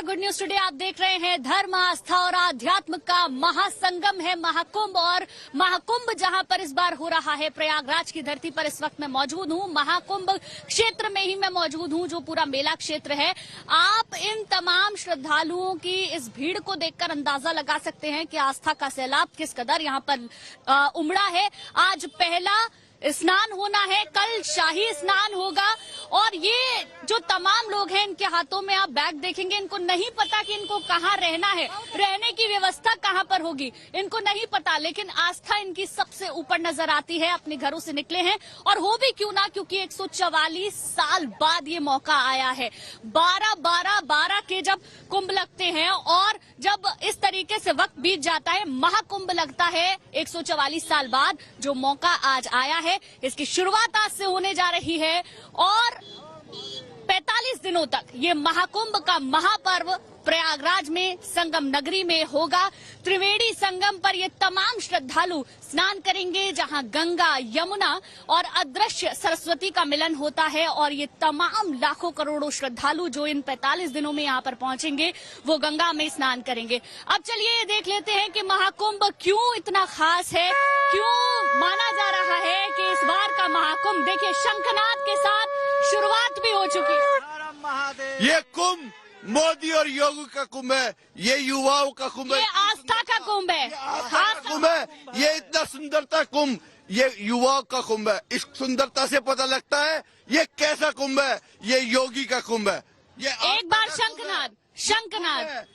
नमस्कार, good news today आप देख रहे हैं। धर्म, आस्था और आध्यात्म का महासंगम है महाकुंभ, और महाकुंभ जहां पर इस बार हो रहा है, प्रयागराज की धरती पर इस वक्त मैं मौजूद हूं। महाकुंभ क्षेत्र में ही मैं मौजूद हूं, जो पूरा मेला क्षेत्र है। आप इन तमाम श्रद्धालुओं की इस भीड़ को देखकर अंदाजा लगा सकते हैं कि आस्था का सैलाब किस कदर यहां पर उमड़ा है। आज पहला स्नान होना है, कल शाही स्नान होगा, और ये जो तमाम लोग हैं, इनके हाथों में आप बैग देखेंगे, इनको नहीं पता कि इनको कहाँ रहना है, रहने की व्यवस्था कहाँ पर होगी, इनको नहीं पता, लेकिन आस्था इनकी सबसे ऊपर नजर आती है। अपने घरों से निकले हैं, और हो भी क्यों ना, क्योंकि 144 साल बाद ये मौका आया है। 12 के जब कुंभ लगते हैं और जब इस तरीके से वक्त बीत जाता है, महाकुंभ लगता है 144 साल बाद, जो मौका आज आया है, इसकी शुरुआत आज से होने जा रही है, और 45 दिनों तक ये महाकुंभ का महापर्व प्रयागराज में संगम नगरी में होगा। त्रिवेणी संगम पर ये तमाम श्रद्धालु स्नान करेंगे, जहां गंगा, यमुना और अदृश्य सरस्वती का मिलन होता है, और ये तमाम लाखों करोड़ों श्रद्धालु जो इन 45 दिनों में यहाँ पर पहुंचेंगे, वो गंगा में स्नान करेंगे। अब चलिए ये देख लेते हैं कि महाकुंभ क्यों इतना खास है, क्यों माना जा रहा है कि इस बार का महाकुंभ, देखिए शंखनाद के साथ शुरुआत भी हो चुकी है। ये कुंभ मोदी और योगी का कुंभ है, ये युवाओं का कुंभ है, ये आस्था का कुंभ है, कुंभ है। ये इतना सुंदरता कुंभ, ये युवाओं का कुंभ है। इस सुंदरता से पता लगता है ये कैसा कुंभ है, ये योगी का कुंभ है। ये एक बार शंखनाद, शंखनाद।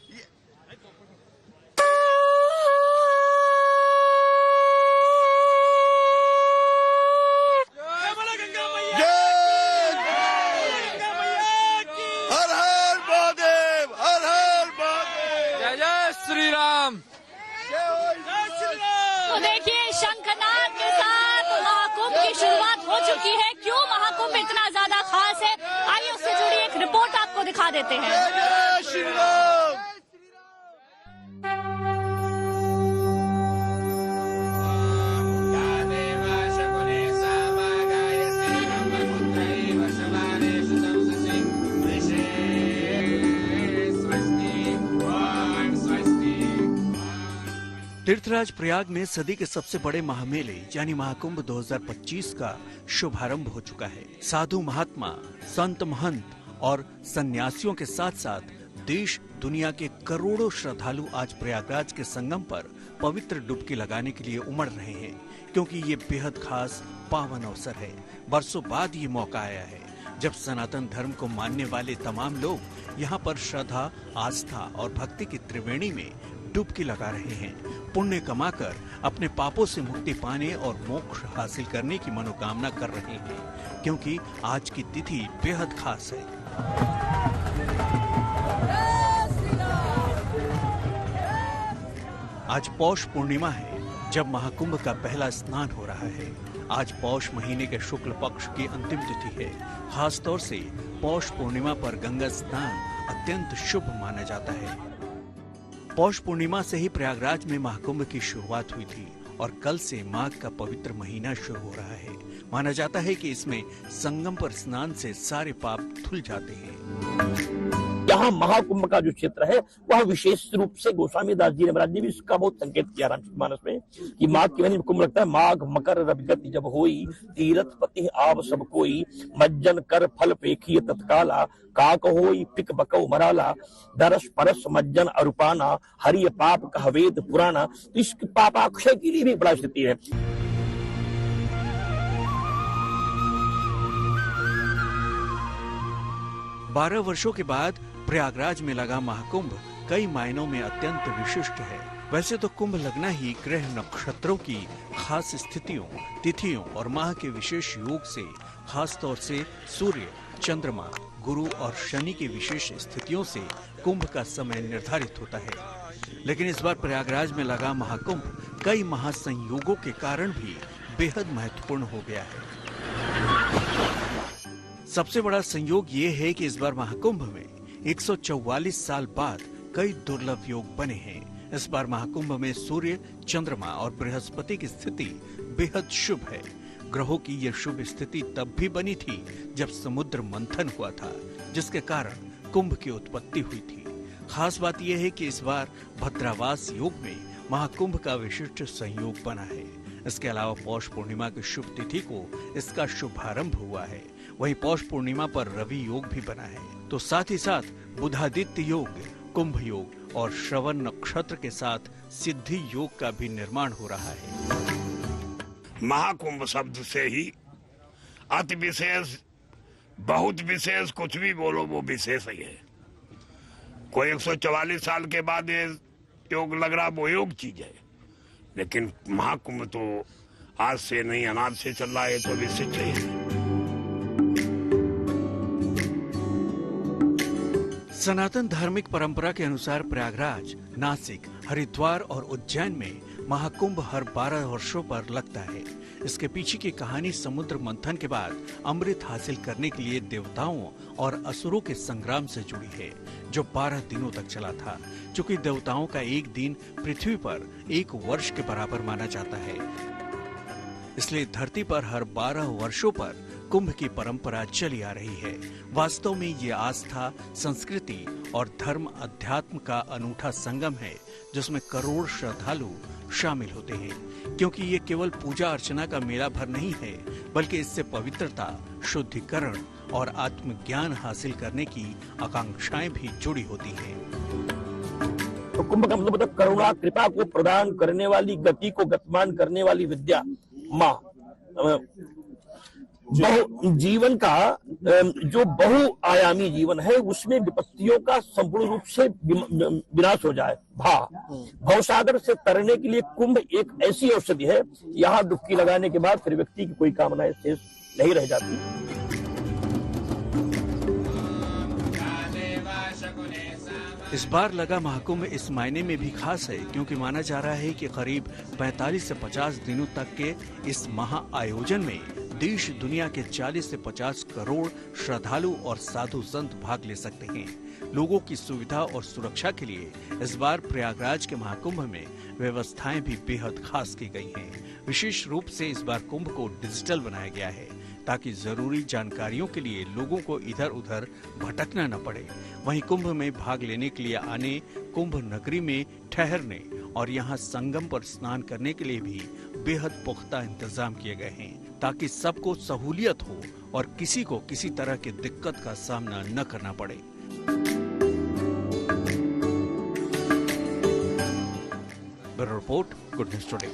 श्री राम। तो देखिए शंखनाद के साथ महाकुंभ की शुरुआत हो चुकी है। क्यों महाकुंभ इतना ज्यादा खास है, आइए उससे जुड़ी एक रिपोर्ट आपको दिखा देते हैं। तीर्थराज प्रयाग में सदी के सबसे बड़े महामेले यानी महाकुंभ 2025 का शुभारंभ हो चुका है। साधु महात्मा, संत महंत और सन्यासियों के साथ साथ देश दुनिया के करोड़ों श्रद्धालु आज प्रयागराज के संगम पर पवित्र डुबकी लगाने के लिए उमड़ रहे हैं, क्योंकि ये बेहद खास पावन अवसर है। बरसों बाद ये मौका आया है जब सनातन धर्म को मानने वाले तमाम लोग यहाँ पर श्रद्धा, आस्था और भक्ति की त्रिवेणी में डुबकी लगा रहे हैं। पुण्य कमाकर अपने पापों से मुक्ति पाने और मोक्ष हासिल करने की मनोकामना कर रहे हैं, क्योंकि आज की तिथि बेहद खास है। आज पौष पूर्णिमा है, जब महाकुंभ का पहला स्नान हो रहा है। आज पौष महीने के शुक्ल पक्ष की अंतिम तिथि है। खास तौर से पौष पूर्णिमा पर गंगा स्नान अत्यंत शुभ माना जाता है। पौष पूर्णिमा से ही प्रयागराज में महाकुंभ की शुरुआत हुई थी, और कल से माघ का पवित्र महीना शुरू हो रहा है। माना जाता है कि इसमें संगम पर स्नान से सारे पाप धुल जाते हैं। यहाँ महाकुंभ का जो क्षेत्र है वह विशेष रूप से गोस्वामी दास जी ने महाराज ने भी इसका बहुत संकेत किया रामचरितमानस में कि माघ के महीने में कुंभ लगता है। माघ मकर रविगति जब होई, तीरथ पति आव सब कोई, मज्जन कर फल पेखिए तत्काला, काक होई पिक बकौ मराला, दरस परस मज्जन अरुपाना, हरिय पाप कह वेद पुराना। तो इस पापाक्षय के लिए भी बड़ा स्थिति है। 12 वर्षों के बाद प्रयागराज में लगा महाकुंभ कई मायनों में अत्यंत विशिष्ट है। वैसे तो कुंभ लगना ही ग्रह नक्षत्रों की खास स्थितियों, तिथियों और माह के विशेष योग से, खास तौर से सूर्य, चंद्रमा, गुरु और शनि की विशेष स्थितियों से कुंभ का समय निर्धारित होता है। लेकिन इस बार प्रयागराज में लगा महाकुंभ कई महासंयोगों के कारण भी बेहद महत्वपूर्ण हो गया है। सबसे बड़ा संयोग ये है कि इस बार महाकुंभ में 144 साल बाद कई दुर्लभ योग बने हैं। इस बार महाकुंभ में सूर्य, चंद्रमा और बृहस्पति की स्थिति बेहद शुभ है। ग्रहों की यह शुभ स्थिति तब भी बनी थी जब समुद्र मंथन हुआ था, जिसके कारण कुंभ की उत्पत्ति हुई थी। खास बात यह है कि इस बार भद्रावास योग में महाकुंभ का विशिष्ट संयोग बना है। इसके अलावा पौष पूर्णिमा की शुभ तिथि को इसका शुभारंभ हुआ है। वहीं पौष पूर्णिमा पर रवि योग भी बना है, तो साथ ही साथ बुधादित्य योग, कुंभ योग और श्रवण नक्षत्र के साथ सिद्धि योग का भी निर्माण हो रहा है। महाकुंभ शब्द से ही अति विशेष, बहुत विशेष, कुछ भी बोलो वो विशेष ही है। कोई 144 साल के बाद ये योग लग रहा, वो योग चीज है, लेकिन महाकुंभ तो आज से नहीं अनाज से चल रहा है, तो विशिष्ट है। सनातन धार्मिक परंपरा के अनुसार प्रयागराज, नासिक, हरिद्वार और उज्जैन में महाकुंभ हर 12 वर्षों पर लगता है। इसके पीछे की कहानी समुद्र मंथन के बाद अमृत हासिल करने के लिए देवताओं और असुरों के संग्राम से जुड़ी है, जो 12 दिनों तक चला था। चूंकि देवताओं का एक दिन पृथ्वी पर 1 वर्ष के बराबर माना जाता है, इसलिए धरती पर हर 12 वर्षों पर कुंभ की परंपरा चली आ रही है। वास्तव में ये आस्था, संस्कृति और धर्म अध्यात्म का अनूठा संगम है, जिसमें करोड़ श्रद्धालु शामिल होते हैं। क्योंकि ये केवल पूजा अर्चना का मेला भर नहीं है, बल्कि इससे पवित्रता, शुद्धिकरण और आत्मज्ञान हासिल करने की आकांक्षाएं भी जुड़ी होती हैं। तो कुंभ का मतलब करुणा, कृपा को प्रदान करने वाली, गति को गतिमान करने वाली विद्या माँ। जीवन का जो बहुआयामी जीवन है, उसमें विपत्तियों का संपूर्ण रूप से विनाश हो जाए। भवसागर से तरने के लिए कुंभ एक ऐसी औषधि है, यहाँ डुबकी लगाने के बाद फिर व्यक्ति की कोई कामनाएं शेष नहीं रह जाती। इस बार लगा महाकुंभ इस मायने में भी खास है, क्योंकि माना जा रहा है कि करीब 45 से 50 दिनों तक के इस महा आयोजन में देश दुनिया के 40 से 50 करोड़ श्रद्धालु और साधु संत भाग ले सकते हैं। लोगों की सुविधा और सुरक्षा के लिए इस बार प्रयागराज के महाकुंभ में व्यवस्थाएं भी बेहद खास की गई हैं। विशेष रूप से इस बार कुंभ को डिजिटल बनाया गया है, ताकि जरूरी जानकारियों के लिए लोगों को इधर उधर भटकना न पड़े। वहीं कुंभ में भाग लेने के लिए आने, कुंभ नगरी में ठहरने और यहाँ संगम पर स्नान करने के लिए भी बेहद पुख्ता इंतजाम किए गए हैं, ताकि सबको सहूलियत हो और किसी को किसी तरह की दिक्कत का सामना न करना पड़े। Bureau report, good news today.